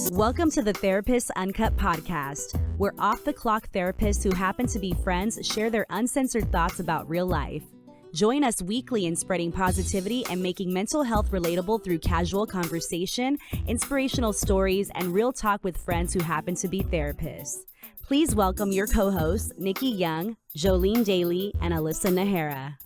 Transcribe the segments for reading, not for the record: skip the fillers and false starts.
Welcome to the Therapist Uncut podcast, where off-the-clock therapists who happen to be friends share their uncensored thoughts about real life. Join us weekly in spreading positivity and making mental health relatable through casual conversation, inspirational stories, and real talk with friends who happen to be therapists. Please welcome your co-hosts, Nikki Young, Jolene Daly, and Alyssa Nahara.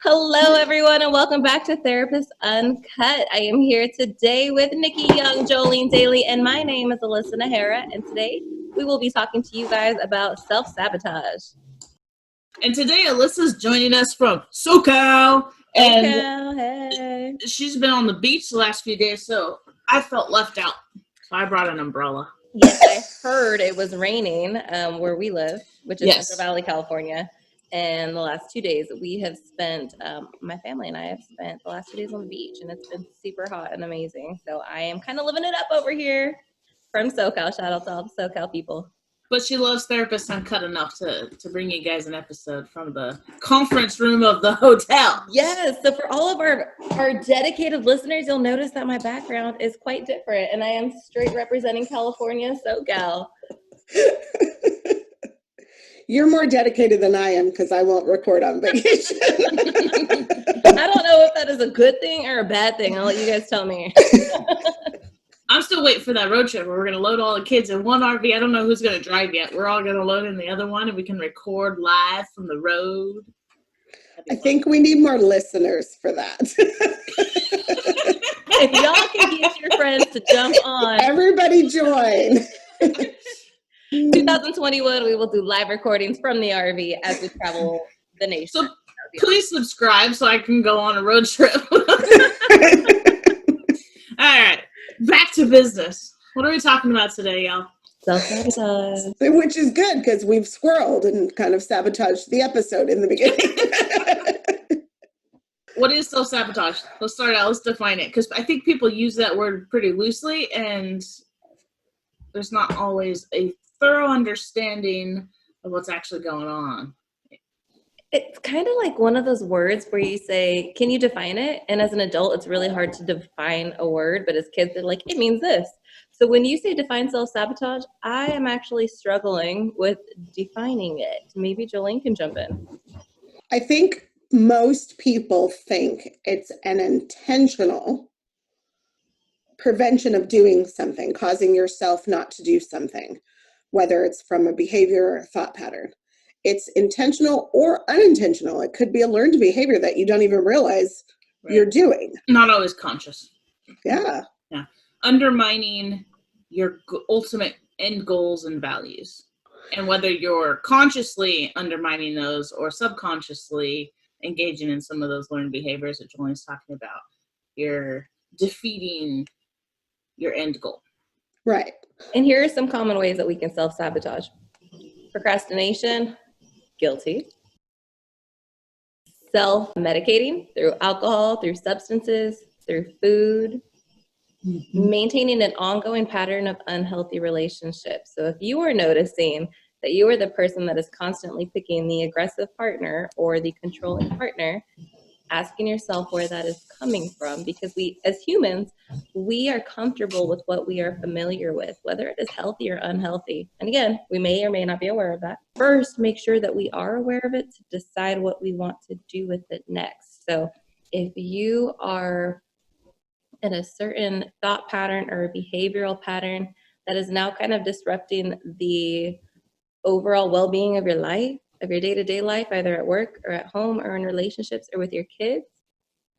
Hello, everyone, and welcome back to Therapist Uncut. I am here today with Nikki Young, Jolene Daly, and my name is Alyssa Nahara, and today we will be talking to you guys about self-sabotage. And today Alyssa's joining us from SoCal, and hey. She's been on the beach the last few days, so I felt left out, so I brought an umbrella. Yes, I heard it was raining where we live, which is Central Valley, California. And the last 2 days we have spent, my family and I have spent the last 2 days on the beach, and it's been super hot and amazing. So I am kind of living it up over here from SoCal. Shout out to all the SoCal people. But she loves Therapist Uncut enough to bring you guys an episode from the conference room of the hotel. Yes. So for all of our dedicated listeners, you'll notice that my background is quite different, and I am straight representing California, SoCal. You're more dedicated than I am because I won't record on vacation. I don't know if that is a good thing or a bad thing. I'll let you guys tell me. I'm still waiting for that road trip where we're going to load all the kids in one RV. I don't know who's going to drive yet. We're all going to load in the other one, and we can record live from the road. I think we need more listeners for that. If y'all can get your friends to jump on. Everybody join. 2021, we will do live recordings from the RV as we travel the nation. So please subscribe so I can go on a road trip. All right, back to business. What are we talking about today, y'all? Self-sabotage. Which is good because we've squirreled and kind of sabotaged the episode in the beginning. What is self-sabotage? Let's start out. Let's define it, because I think people use that word pretty loosely, and there's not always a thorough understanding of what's actually going on. It's kind of like one of those words where you say, can you define it? And as an adult, it's really hard to define a word, but as kids, they're like, it means this. So when you say define self-sabotage, I am actually struggling with defining it. Maybe Jolene can jump in. I think most people think it's an intentional prevention of doing something, causing yourself not to do something, whether it's from a behavior or a thought pattern. It's intentional or unintentional. It could be a learned behavior that you don't even realize you're doing. Not always conscious. Yeah. Undermining your ultimate end goals and values. And whether you're consciously undermining those or subconsciously engaging in some of those learned behaviors that Jolene's talking about, you're defeating your end goal. Right. And here are some common ways that we can self-sabotage. Procrastination, guilty. Self-medicating through alcohol, through substances, through food. Mm-hmm. Maintaining an ongoing pattern of unhealthy relationships. So if you are noticing that you are the person that is constantly picking the aggressive partner or the controlling partner, asking yourself where that is coming from, because we, as humans, we are comfortable with what we are familiar with, whether it is healthy or unhealthy. And again, we may or may not be aware of that. First, make sure that we are aware of it to decide what we want to do with it next. So if you are in a certain thought pattern or a behavioral pattern that is now kind of disrupting the overall well-being of your life, of your day-to-day life, either at work or at home or in relationships or with your kids,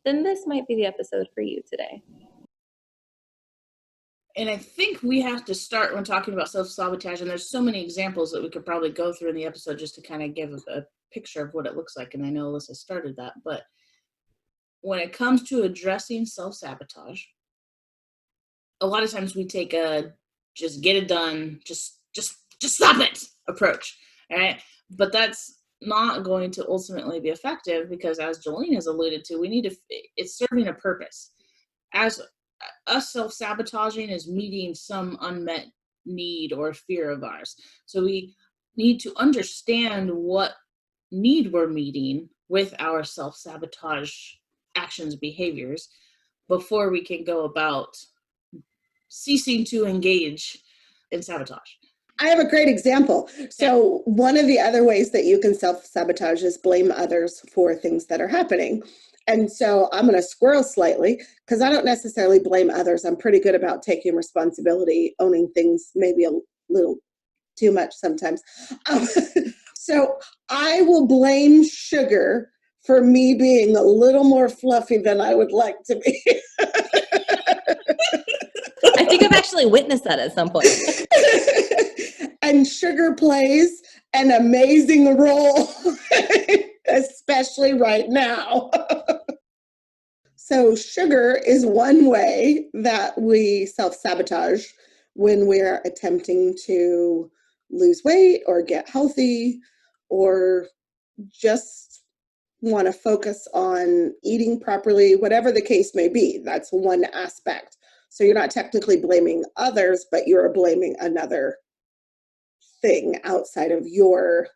then this might be the episode for you today. And I think we have to start when talking about self-sabotage, and there's so many examples that we could probably go through in the episode just to kind of give a picture of what it looks like. And I know Alyssa started that, but when it comes to addressing self-sabotage, a lot of times we take a just get it done, just stop it approach, all right? But that's not going to ultimately be effective because, as Jolene has alluded to, it's serving a purpose. As us self-sabotaging is meeting some unmet need or fear of ours. So we need to understand what need we're meeting with our self-sabotage actions, behaviors, before we can go about ceasing to engage in sabotage. I have a great example. So one of the other ways that you can self-sabotage is blame others for things that are happening. And so I'm going to squirrel slightly because I don't necessarily blame others. I'm pretty good about taking responsibility, owning things maybe a little too much sometimes. So I will blame sugar for me being a little more fluffy than I would like to be. I think I've actually witnessed that at some point. And sugar plays an amazing role, especially right now. So sugar is one way that we self-sabotage when we're attempting to lose weight or get healthy or just want to focus on eating properly, whatever the case may be. That's one aspect. So you're not technically blaming others, but you're blaming another thing outside of your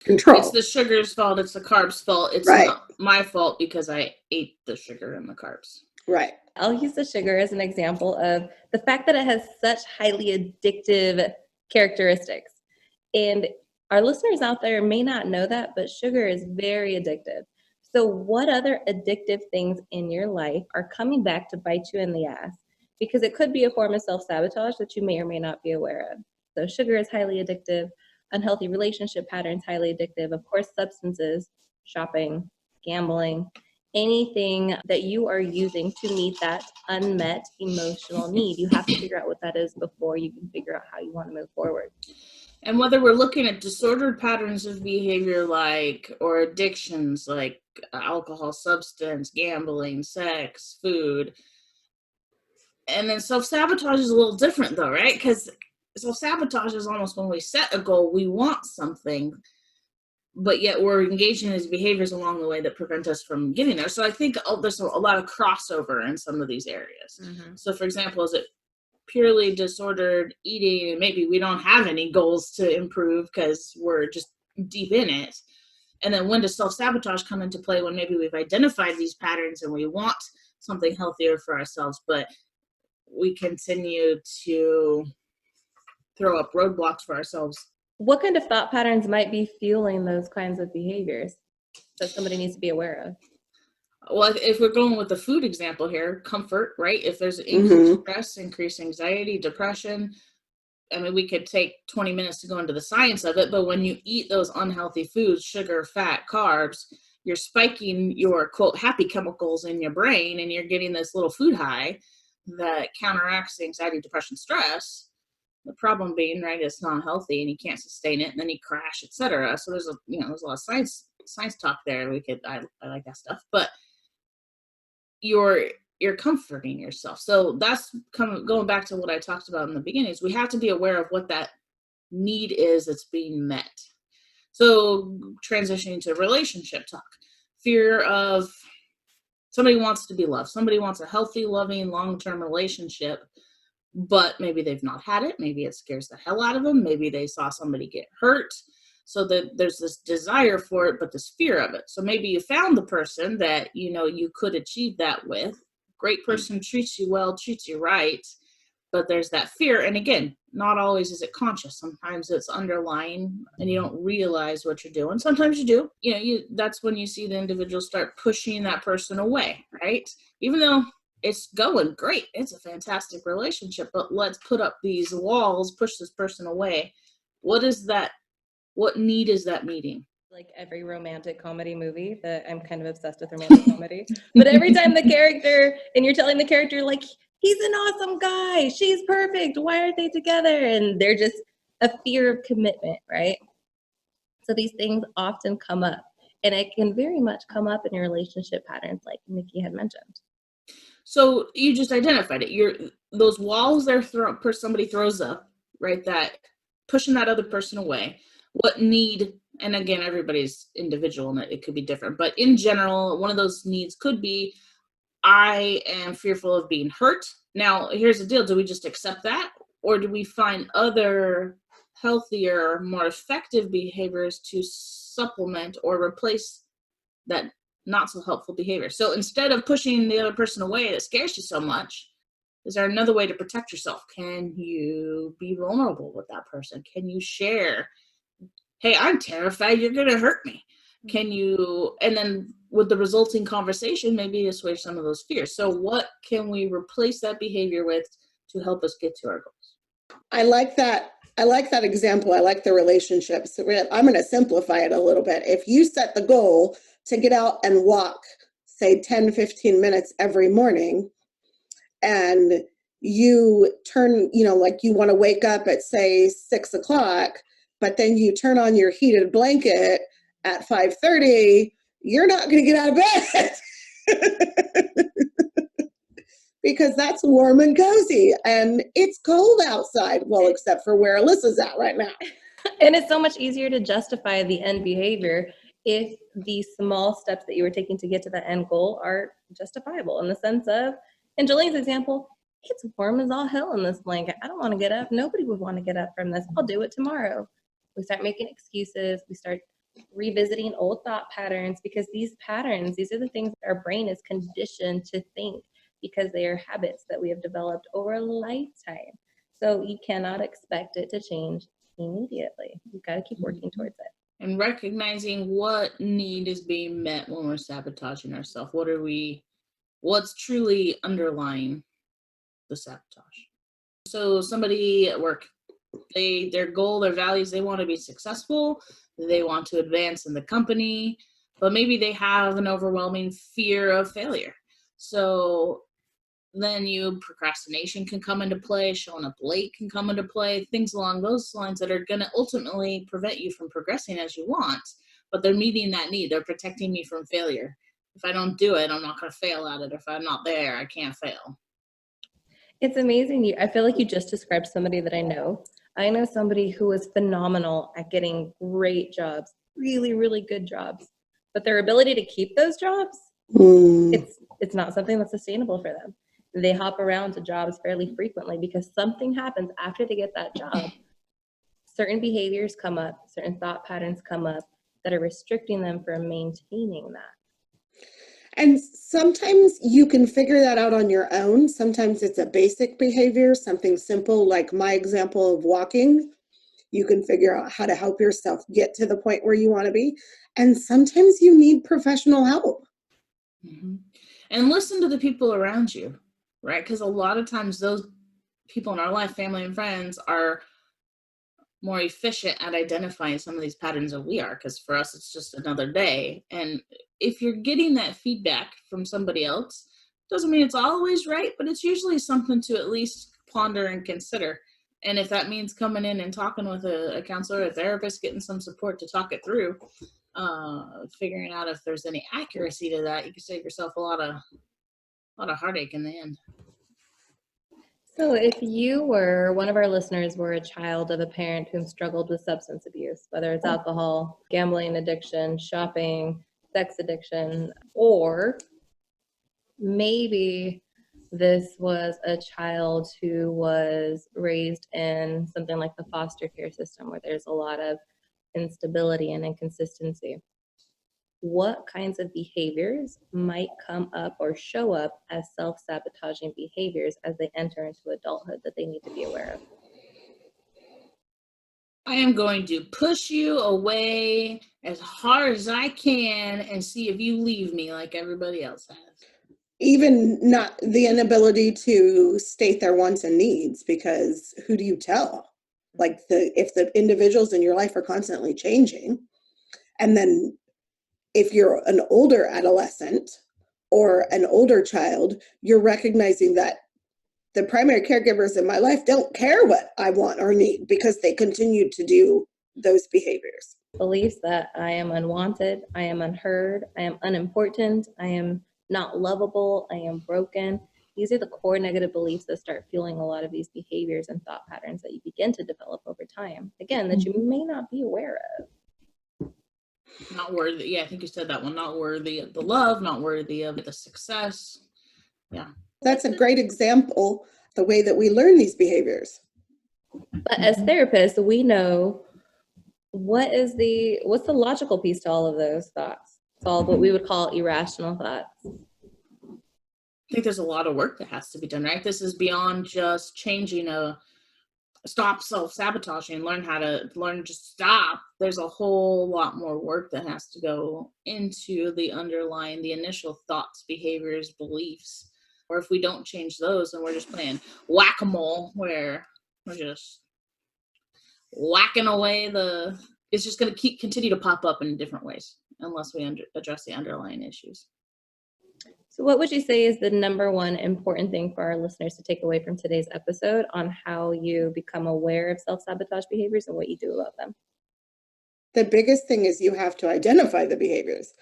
control. It's the sugar's fault. It's the carb's fault. It's Right. not my fault because I ate the sugar and the carbs. Right. I'll use the sugar as an example of the fact that it has such highly addictive characteristics. And our listeners out there may not know that, but sugar is very addictive. So what other addictive things in your life are coming back to bite you in the ass? Because it could be a form of self-sabotage that you may or may not be aware of. So sugar is highly addictive. Unhealthy relationship patterns, highly addictive. Of course, substances, shopping, gambling, anything that you are using to meet that unmet emotional need. You have to figure out what that is before you can figure out how you want to move forward. And whether we're looking at disordered patterns of behavior or addictions like alcohol, substance, gambling, sex, food. And then self-sabotage is a little different though, right? Because self-sabotage is almost when we set a goal, we want something, but yet we're engaging in these behaviors along the way that prevent us from getting there. So I think there's a lot of crossover in some of these areas. Mm-hmm. So for example, is it purely disordered eating and maybe we don't have any goals to improve because we're just deep in it? And then when does self-sabotage come into play? When maybe we've identified these patterns and we want something healthier for ourselves, but we continue to throw up roadblocks for ourselves. What kind of thought patterns might be fueling those kinds of behaviors that somebody needs to be aware of? Well, if we're going with the food example here, comfort, right? If there's increased stress, increased anxiety, depression, I mean, we could take 20 minutes to go into the science of it, but when you eat those unhealthy foods, sugar, fat, carbs, you're spiking your, quote, happy chemicals in your brain, and you're getting this little food high that counteracts anxiety, depression, stress. The problem being, right, it's not healthy and you can't sustain it, and then you crash, etc. So there's there's a lot of science talk there. I like that stuff, but you're comforting yourself. So that's going back to what I talked about in the beginning, is we have to be aware of what that need is that's being met. So transitioning to relationship talk, fear of somebody wants to be loved. Somebody wants a healthy, loving, long-term relationship, but maybe they've not had it. Maybe it scares the hell out of them. Maybe they saw somebody get hurt. So that there's this desire for it, but this fear of it. So maybe you found the person that, you could achieve that with. Great person, treats you well, treats you right, but there's that fear. And again, not always is it conscious. Sometimes it's underlying and you don't realize what you're doing. Sometimes you do. That's when you see the individual start pushing that person away, right? Even though it's going great, it's a fantastic relationship, but let's put up these walls, push this person away. What need is that meeting? Like every romantic comedy movie, I'm kind of obsessed with romantic comedy, but every time the character, and you're telling the character, like, he's an awesome guy, she's perfect, why aren't they together? And they're just a fear of commitment, right? So these things often come up, and it can very much come up in your relationship patterns, like Nikki had mentioned. So you just identified it. Those walls somebody throws up, right? That pushing that other person away. What need, and again, everybody's individual and it could be different, but in general, one of those needs could be, I am fearful of being hurt. Now, here's the deal. Do we just accept that? Or do we find other healthier, more effective behaviors to supplement or replace that not so helpful behavior. So instead of pushing the other person away that scares you so much, is there another way to protect yourself? Can you be vulnerable with that person? Can you share, hey, I'm terrified you're going to hurt me? Can you, and then with the resulting conversation, maybe assuage some of those fears. So what can we replace that behavior with to help us get to our goals? I like that. I like that example. I like the relationships. So I'm going to simplify it a little bit. If you set the goal to get out and walk, say 10, 15 minutes every morning, and you turn, like you want to wake up at say 6 o'clock, but then you turn on your heated blanket at 5:30, you're not going to get out of bed because that's warm and cozy and it's cold outside. Well, except for where Alyssa's at right now. And it's so much easier to justify the end behavior if the small steps that you were taking to get to the end goal are justifiable, in the sense of, in Jolene's example, it's warm as all hell in this blanket. I don't want to get up. Nobody would want to get up from this. I'll do it tomorrow. We start making excuses. We start revisiting old thought patterns, because these patterns, these are the things that our brain is conditioned to think, because they are habits that we have developed over a lifetime. So you cannot expect it to change immediately. You've got to keep working towards it. And recognizing what need is being met when we're sabotaging ourselves. What's truly underlying the sabotage? So somebody at work, their goal, their values, they want to be successful. They want to advance in the company, but maybe they have an overwhelming fear of failure. So then procrastination can come into play, showing up late can come into play, things along those lines that are going to ultimately prevent you from progressing as you want, but they're meeting that need. They're protecting me from failure. If I don't do it, I'm not going to fail at it. If I'm not there, I can't fail. It's amazing. I feel like you just described somebody that I know. I know somebody who is phenomenal at getting great jobs, really, really good jobs, but their ability to keep those jobs, it's not something that's sustainable for them. They hop around to jobs fairly frequently because something happens after they get that job. Certain behaviors come up, certain thought patterns come up that are restricting them from maintaining that. And sometimes you can figure that out on your own. Sometimes it's a basic behavior, something simple like my example of walking. You can figure out how to help yourself get to the point where you want to be. And sometimes you need professional help. Mm-hmm. And listen to the people around you, right? Because a lot of times those people in our life, family and friends, are more efficient at identifying some of these patterns than we are, because for us it's just another day. And if you're getting that feedback from somebody else, doesn't mean it's always right, but it's usually something to at least ponder and consider. And if that means coming in and talking with a counselor, a therapist, getting some support to talk it through, figuring out if there's any accuracy to that, you can save yourself a lot of heartache in the end. So if one of our listeners were a child of a parent who struggled with substance abuse, whether it's alcohol, gambling addiction, shopping, sex addiction, or maybe this was a child who was raised in something like the foster care system where there's a lot of instability and inconsistency, what kinds of behaviors might come up or show up as self-sabotaging behaviors as they enter into adulthood that they need to be aware of? I am going to push you away as hard as I can and see if you leave me like everybody else has. Even not the inability to state their wants and needs, because who do you tell? Like if the individuals in your life are constantly changing, and then if you're an older adolescent or an older child, you're recognizing that the primary caregivers in my life don't care what I want or need because they continue to do those behaviors. Beliefs that I am unwanted, I am unheard, I am unimportant, I am not lovable, I am broken. These are the core negative beliefs that start fueling a lot of these behaviors and thought patterns that you begin to develop over time. Again, that you may not be aware of. Not worthy. Yeah, I think you said that one. Not worthy of the love, not worthy of the success. Yeah. That's a great example, the way that we learn these behaviors. But as therapists, we know what's the logical piece to all of those thoughts? It's all what we would call irrational thoughts. I think there's a lot of work that has to be done, right? This is beyond just changing stop self-sabotaging, learn to stop. There's a whole lot more work that has to go into the initial thoughts, behaviors, beliefs. Or if we don't change those, then we're just playing whack-a-mole, where we're just whacking away it's just going to continue to pop up in different ways unless we address the underlying issues. So what would you say is the number one important thing for our listeners to take away from today's episode on how you become aware of self-sabotage behaviors and what you do about them? The biggest thing is you have to identify the behaviors.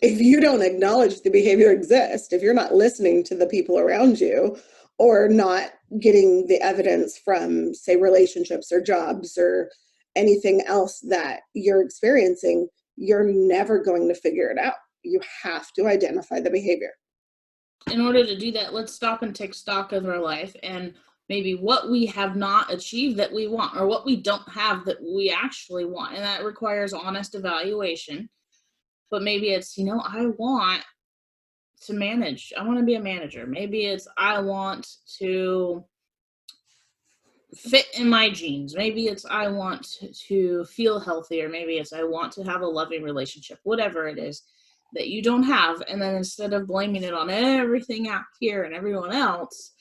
If you don't acknowledge the behavior exists, if you're not listening to the people around you or not getting the evidence from, say, relationships or jobs or anything else that you're experiencing, you're never going to figure it out. You have to identify the behavior. In order to do that, let's stop and take stock of our life and maybe what we have not achieved that we want, or what we don't have that we actually want. And that requires honest evaluation. But maybe it's, I want to manage. I want to be a manager. Maybe it's, I want to fit in my jeans. Maybe it's, I want to feel healthier. Maybe it's, I want to have a loving relationship, whatever it is that you don't have. And then instead of blaming it on everything out here and everyone else,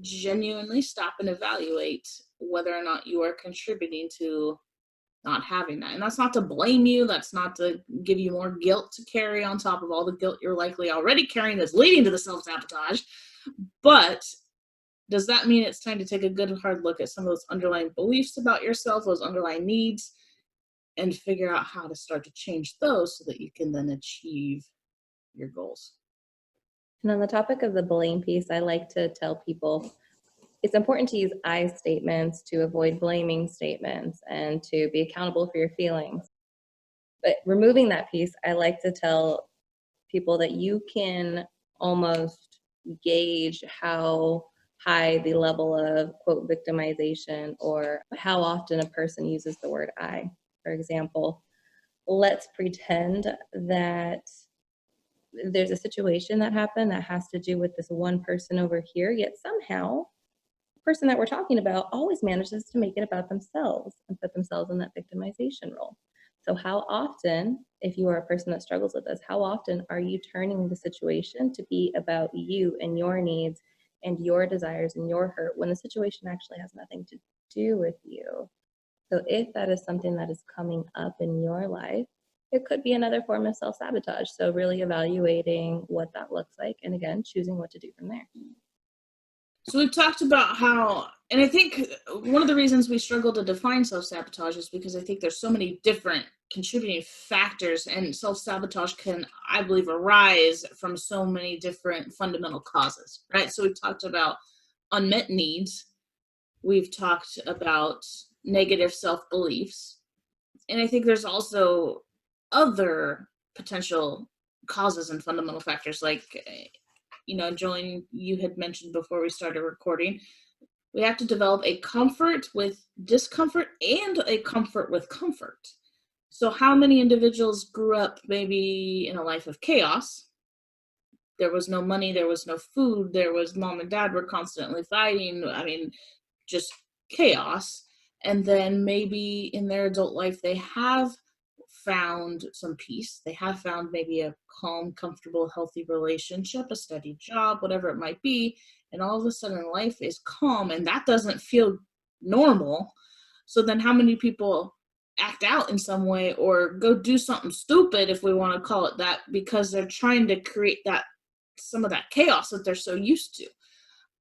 genuinely stop and evaluate whether or not you are contributing to not having that. And that's not to blame you. That's not to give you more guilt to carry on top of all the guilt you're likely already carrying that's leading to the self-sabotage. But does that mean it's time to take a good hard look at some of those underlying beliefs about yourself, those underlying needs, and figure out how to start to change those so that you can then achieve your goals? And on the topic of the blame piece, I like to tell people it's important to use I statements to avoid blaming statements and to be accountable for your feelings. But removing that piece, I like to tell people that you can almost gauge how high the level of, quote, victimization, or how often a person uses the word I. For example, let's pretend that there's a situation that happened that has to do with this one person over here, yet somehow the person that we're talking about always manages to make it about themselves and put themselves in that victimization role. So how often, if you are a person that struggles with this, how often are you turning the situation to be about you and your needs and your desires and your hurt when the situation actually has nothing to do with you? So if that is something that is coming up in your life, it could be another form of self-sabotage. So really evaluating what that looks like, and again, choosing what to do from there. So we've talked about how, and I think one of the reasons we struggle to define self-sabotage is because I think there's so many different contributing factors, and self-sabotage can, I believe, arise from so many different fundamental causes, right? So we've talked about unmet needs. We've talked about negative self-beliefs. And I think there's also other potential causes and fundamental factors, like, Joan, you had mentioned before we started recording, we have to develop a comfort with discomfort and a comfort with comfort. So how many individuals grew up maybe in a life of chaos? There was no money, there was no food, there was mom and dad were constantly fighting. I mean, just chaos. And then maybe in their adult life, they have found some peace. They have found maybe a calm, comfortable, healthy relationship, a steady job, whatever it might be. And all of a sudden life is calm, and that doesn't feel normal. So then how many people act out in some way or go do something stupid, if we want to call it that, because they're trying to create that, some of that chaos that they're so used to.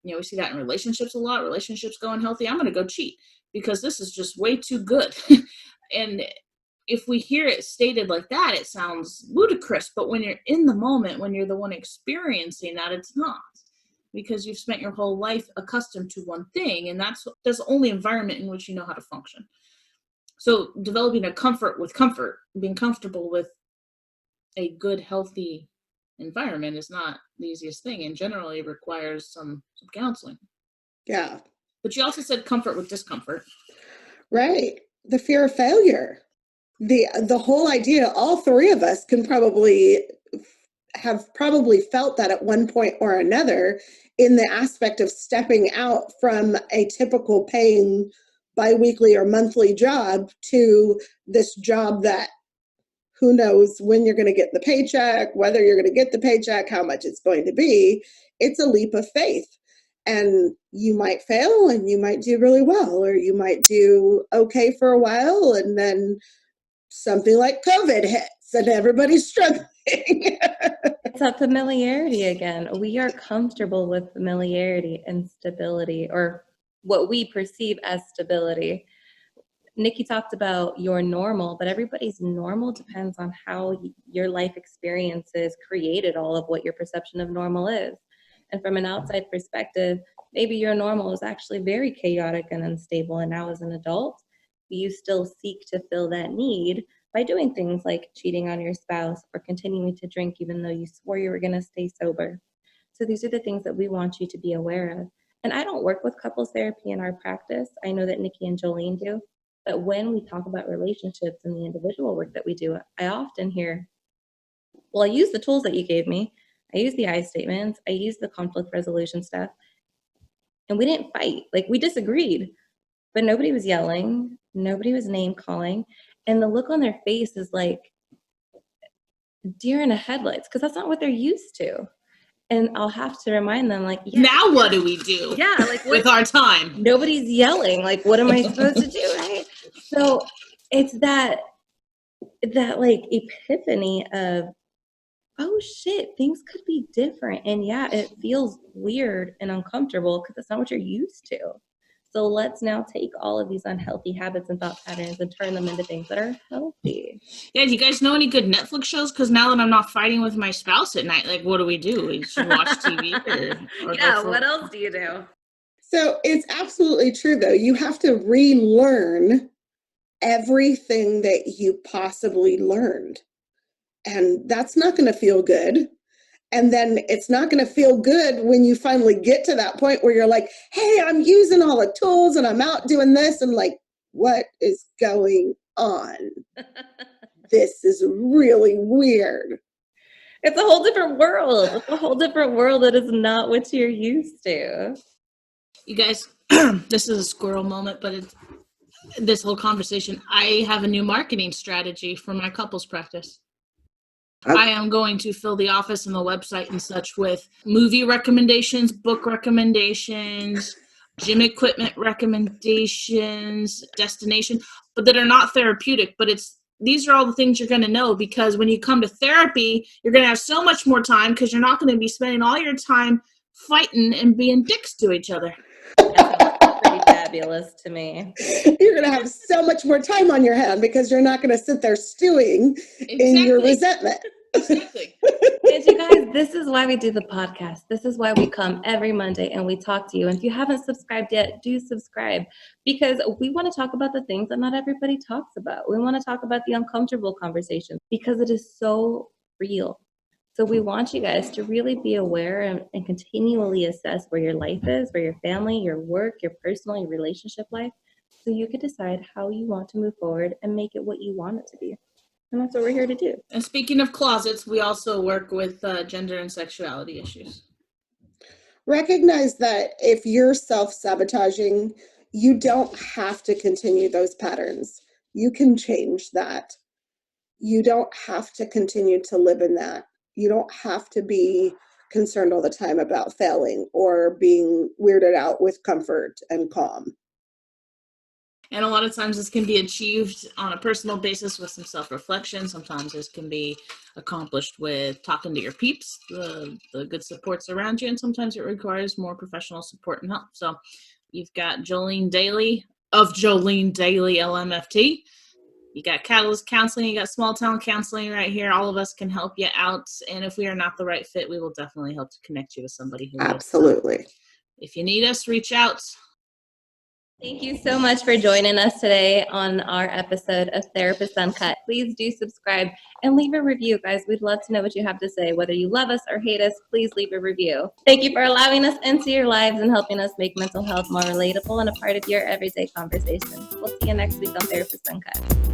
We see that in relationships a lot. Relationships go unhealthy. I'm going to go cheat because this is just way too good. And if we hear it stated like that, it sounds ludicrous. But when you're in the moment, when you're the one experiencing that, it's not, because you've spent your whole life accustomed to one thing, and that's the only environment in which you know how to function. So developing a comfort with comfort, being comfortable with a good, healthy environment is not the easiest thing, and generally requires some counseling. Yeah. But you also said comfort with discomfort. Right. the fear of failure. The whole idea, all three of us can have probably felt that at one point or another, in the aspect of stepping out from a typical paying biweekly or monthly job to this job that who knows when you're going to get the paycheck, whether you're going to get the paycheck, how much it's going to be. It's a leap of faith. And you might fail and you might do really well, or you might do okay for a while, and then something like COVID hits and everybody's struggling. It's that familiarity again. We are comfortable with familiarity and stability, or what we perceive as stability. Nikki talked about your normal, but everybody's normal depends on how your life experiences created all of what your perception of normal is. And from an outside perspective, maybe your normal is actually very chaotic and unstable. And now as an adult, you still seek to fill that need by doing things like cheating on your spouse or continuing to drink even though you swore you were going to stay sober. So these are the things that we want you to be aware of. And I don't work with couples therapy in our practice. I know that Nikki and Jolene do. But when we talk about relationships and the individual work that we do, I often hear, well, I use the tools that you gave me. I use the I statements. I use the conflict resolution stuff. And we didn't fight. Like, we disagreed. But nobody was yelling. Nobody was name calling. And the look on their face is like deer in the headlights, because that's not what they're used to. And I'll have to remind them, like, yeah, now what do we do? Yeah, like with our time? Nobody's yelling. Like, what am I supposed to do, right? So it's that like epiphany of, oh shit, things could be different. And yeah, it feels weird and uncomfortable because it's not what you're used to. So let's now take all of these unhealthy habits and thought patterns and turn them into things that are healthy. Yeah, do you guys know any good Netflix shows? Because now that I'm not fighting with my spouse at night, like, what do? We should watch TV? Or Yeah, what else do you do? So it's absolutely true, though. You have to relearn everything that you possibly learned. And that's not going to feel good. And then it's not going to feel good when you finally get to that point where you're like, hey, I'm using all the tools and I'm out doing this. And like, what is going on? This is really weird. It's a whole different world. It's a whole different world that is not what you're used to. You guys, this is a squirrel moment, but it's this whole conversation. I have a new marketing strategy for my couples practice. I am going to fill the office and the website and such with movie recommendations, book recommendations, gym equipment recommendations, destination, but that are not therapeutic. But these are all the things you're going to know, because when you come to therapy, you're going to have so much more time because you're not going to be spending all your time fighting and being dicks to each other. That's pretty fabulous to me. You're going to have so much more time on your hand because you're not going to sit there stewing in your resentment. Exactly. And you guys, this is why we do the podcast. This is why we come every Monday and we talk to you. And if you haven't subscribed yet, do subscribe, because we want to talk about the things that not everybody talks about. We want to talk about the uncomfortable conversations because it is so real. So we want you guys to really be aware and continually assess where your life is, where your family, your work, your personal, your relationship life, so you can decide how you want to move forward and make it what you want it to be. And that's what we're here to do. And speaking of closets, we also work with gender and sexuality issues. Recognize that if you're self-sabotaging, you don't have to continue those patterns. You can change that. You don't have to continue to live in that. You don't have to be concerned all the time about failing or being weirded out with comfort and calm. And a lot of times this can be achieved on a personal basis with some self-reflection. Sometimes this can be accomplished with talking to your peeps, the good supports around you. And sometimes it requires more professional support and help. So you've got Jolene Daly of Jolene Daly LMFT. You got Catalyst Counseling, you got Small Town Counseling right here. All of us can help you out. And if we are not the right fit, we will definitely help to connect you with somebody who Absolutely. If you need us, reach out. Thank you so much for joining us today on our episode of Therapist Uncut. Please do subscribe and leave a review, guys. We'd love to know what you have to say. Whether you love us or hate us, please leave a review. Thank you for allowing us into your lives and helping us make mental health more relatable and a part of your everyday conversation. We'll see you next week on Therapist Uncut.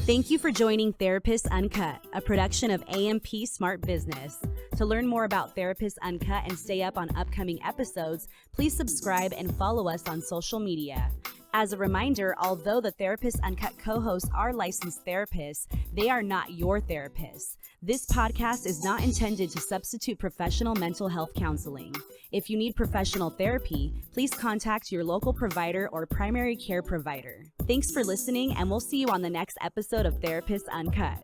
Thank you for joining Therapist Uncut, a production of AMP Smart Business. To learn more about Therapist Uncut and stay up on upcoming episodes, please subscribe and follow us on social media. As a reminder, although the Therapist Uncut co-hosts are licensed therapists, they are not your therapists. This podcast is not intended to substitute professional mental health counseling. If you need professional therapy, please contact your local provider or primary care provider. Thanks for listening, and we'll see you on the next episode of Therapist Uncut.